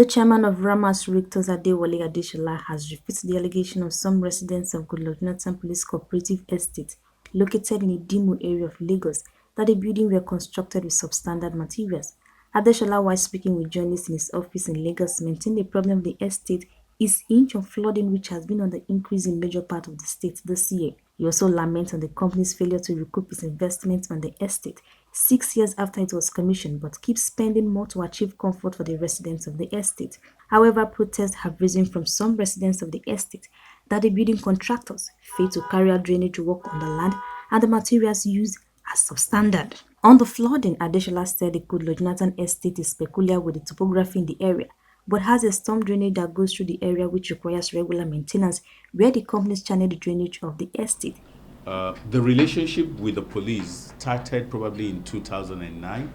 The chairman of Ramas Rectors Adesola has refuted the allegation of some residents of Gppdluck Police Cooperative Estate, located in a Dimo area of Lagos, that the building were constructed with substandard materials. Adesola, while speaking with journalists in his office in Lagos, maintained the problem of the estate is inch of flooding which has been on the increase in major part of the state this year. He also laments on the company's failure to recoup its investment on the estate 6 years after it was commissioned, but keeps spending more to achieve comfort for the residents of the estate. However, protests have risen from some residents of the estate that the building contractors failed to carry out drainage work on the land and the materials used are substandard. On the flooding, Adesola said the Gppdluck estate is peculiar with the topography in the area, but has a storm drainage that goes through the area which requires regular maintenance, where the companies channel the drainage of the estate. The relationship with the police started probably in 2009.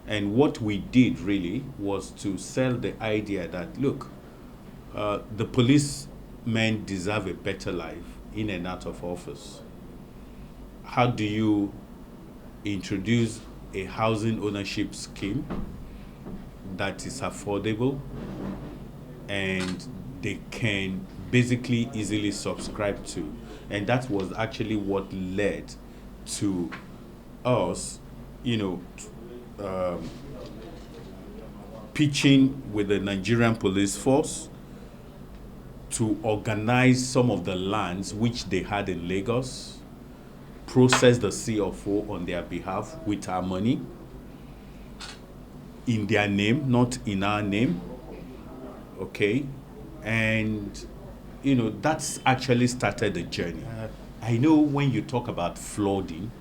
And what we did really was to sell the idea that, look, the policemen deserve a better life in and out of office. How do you introduce a housing ownership scheme that is affordable and they can basically easily subscribe to? And that was actually what led to us, pitching with the Nigerian police force to organize some of the lands which they had in Lagos, process the CFO on their behalf with our money, in their name, not in our name, okay? And, that's actually started the journey. I know when you talk about flooding,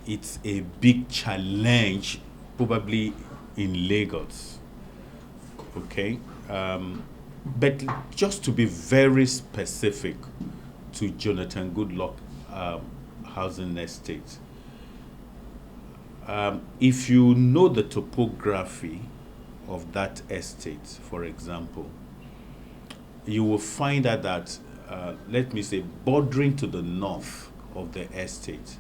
it's a big challenge probably in Lagos, okay? But just to be very specific to Jonathan Gppdluck housing estate, if you know the topography of that estate, for example, you will find out that, let me say, bordering to the north of the estate,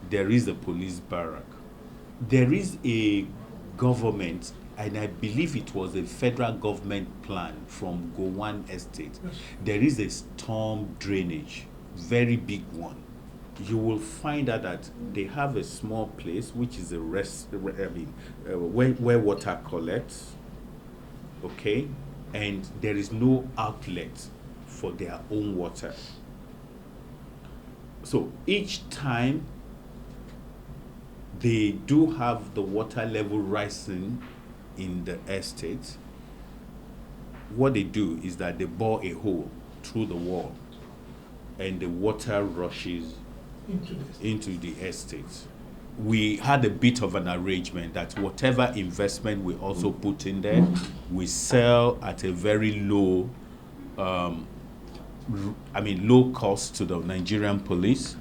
there is a police barrack. There is a government, and I believe it was a federal government plan from Gowon Estate. There is a storm drainage, very big one. You will find out that they have a small place which is where water collects, okay, and there is no outlet for their own water. So each time they do have the water level rising in the estate, what they do is that they bore a hole through the wall and the water rushes into the estate. We had a bit of an arrangement that whatever investment we also put in there, we sell at a very low, low cost to the Nigerian police,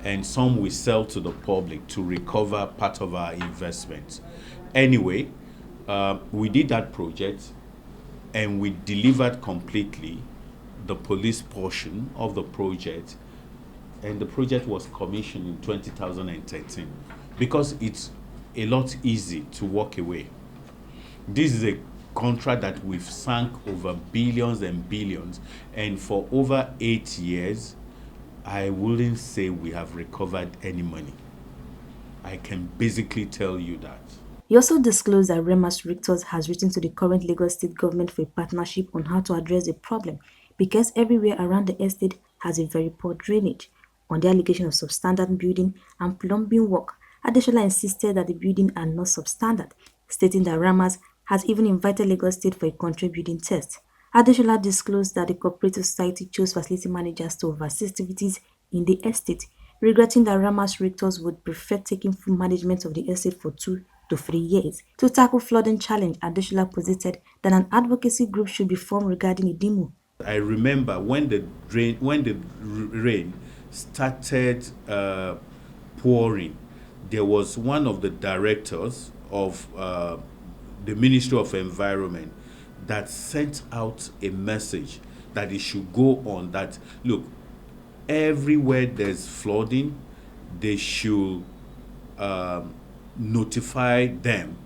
and some we sell to the public to recover part of our investment. Anyway, we did that project and we delivered completely the police portion of the project, and the project was commissioned in 2013 because it's a lot easy to walk away. This is a contract that we've sunk over billions and billions, and for over 8 years, I wouldn't say we have recovered any money. I can basically tell you that. He also disclosed that Ramas Rectors has written to the current Lagos state government for a partnership on how to address the problem because everywhere around the estate has a very poor drainage. On the allegation of substandard building and plumbing work, Adesola insisted that the buildings are not substandard, stating that Ramas has even invited Lagos State for a country building test. Adesola disclosed that the cooperative society chose facility managers to oversee activities in the estate, regretting that Ramas Rectors would prefer taking full management of the estate for 2 to 3 years. To tackle flooding challenge, Adesola posited that an advocacy group should be formed regarding Idimo. I remember when the rain started pouring, there was one of the directors of the Ministry of Environment that sent out a message that it should go on that, look, everywhere there's flooding, they should notify them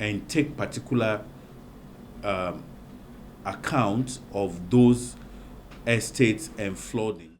and take particular account of those estates and flooding.